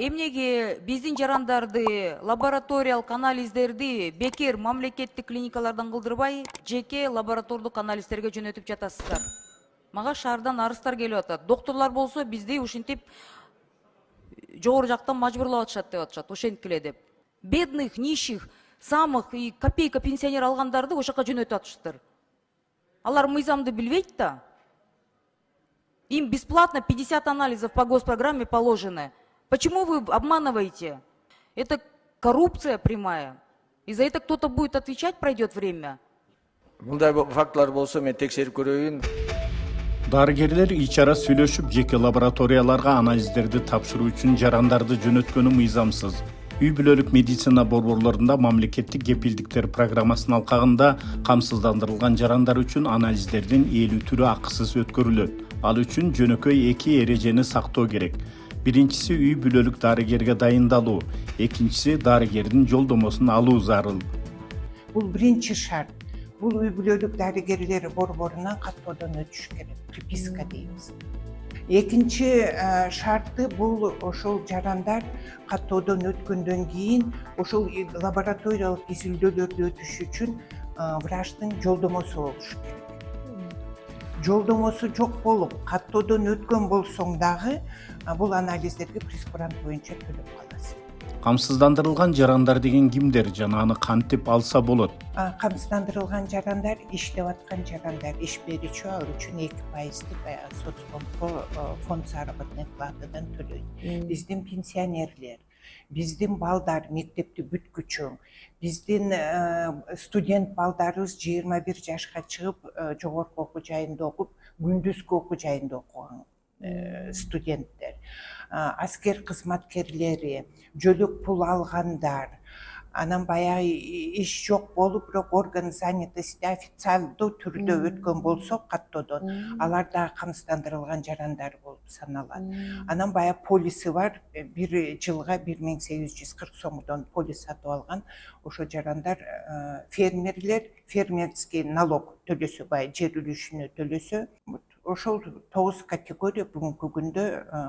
эмнеге биздин жарандарды лабораториялык анализдерди бекер мамлекеттик клиникалардан кылдырбай жеке лаборатордук анализдерге жөнөтүп жатасыздар? Мага шаардан арыздар келип атат. Докторлор болсо бизди ушинтип жогору жактан мажбурлап атышат деп атышат, ошенткиле деп. Бедных, нищих, самых и копейка пенсионер алгандарды ошо жака жөнөтүп атышыптыр. Алар мыйзамды билбейт да. Им бесплатно 50 анализов по госпрограмме положены. Почему вы обманываете? Это коррупция прямая. И за это кто-то будет отвечать, пройдет время. Мындай фактылар болсо мен текшерип көрөйүн. Дарыгерлер ичара сүйлөшүп жеке лабораторияларга анализдерди тапшыруу үчүн жарандарды жөнөткөнү мыйзамсыз. Үй бүлөлүк медицина борборлорунда мамлекеттик кепилдиктер программасынын алкагында камсыздандырылган жарандар үчүн анализдердин 50 түрү акысыз өткөрүлөт. Ал үчүн жөнөкөй 2 эрежени сактоо керек. Биринчиси үй бүлөлүк дарыгерге дайындалуу, экинчиси дарыгердин жолдомосун алуу зарыл. Бул биринчи шарт. Бул үй бүлөлүк дарыгерлер борборунан каттоодон өтүш керек. Приписка дейбиз. Экинчи шарты бул ошол жарандар каттоодон өткөндөн кийин ошол лабораториялык изилдөөлөрдү өтүш үчүн врачтын жолдомосу болуш керек. Жолдомосу жок болуп, каттоодон өткөн болсоң дагы бул анализдерге прескурант боюнча төлөп каласың. Камсыздандырылган жарандар деген кимдер жана аны кантип алса болот? Камсыздандырылган жарандар иштеп аткан жарандар, иш берүүчү ал үчүн 2%-ди баягы соцфондко фонд заработной платадан төлөйт. Биздин пенсионерлер, биздин балдар мектепти бүткүчү, биздин студент балдарыбыз 21 жашка чыгып жогорку окуу жайында окуп, күндүзгү окуу жайында окуган студенттер, аскер кызматкерлери, жөлөк пул алгандар, анан баягы иш жок болуп, бирок орган занятости официалдуу түрдө өткөн болсо каттоодон, алар да камсыздандырылган жарандар болуп саналат. Анан баягы полиси бар, бир жылга 1840 сомдон полис сатып алган, ошо жарандар фермерлер, фермерский налог төлөсө, баягы жер үлүшүнө төлөсө, ошол 9 категория бүгүнкү күндө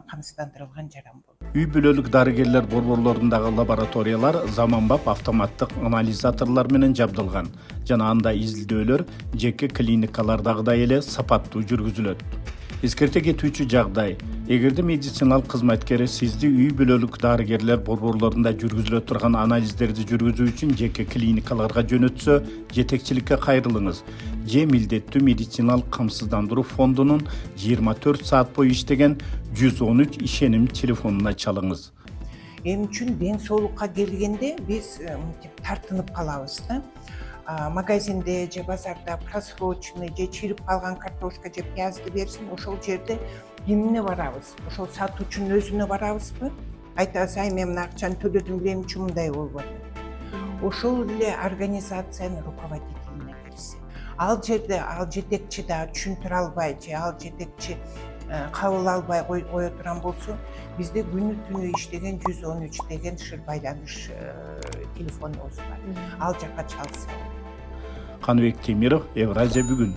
камсыздандырылган жаран болот. Үй бүлөлүк дарыгерлер борборлорундагы лабораториялар заманбап автоматтык анализаторлор менен жабдылган жана анда изилдөөлөр жеке клиникалардагыдай эле сапаттуу жүргүзүлөт. Эскерте кетүүчү жагдай, эгерде медициналык кызматкер сизди үй бүлөлүк дарыгерлер борборлорунда жүргүзүлө турган анализдерди жүргүзүү үчүн жеке клиникаларга жөнөтсө, жетекчиликке кайрылыңыз. Же милдеттүү медициналык камсыздандыруу фондунун 24 саат бою иштеген 113 ишеним телефонуна чалыңыз. Эми үчүн ден соолукка келгенде биз тартынып калабыз да. Магазинде же базарда просроченный же чирип калган картошка же пиязды берсин, ошол жерде кимине барабыз? Ошол сатуучунун өзүнө барабызбы? Айтабыз, ай мен мына акчаны төлөдүм, эмне үчүн мындай болуп атат? Ошол эле организациянын руководителине кирсе. Ал жерде ал жетекчи да түшүндүрө албай же ал жетекчи кабыл албай кое турган болсо, бизде күнү түнү иштеген 113 деген шыр байланыш телефонубуз бар. Ал жака чалса. Каныбек Темиров, Евразия бүгүн.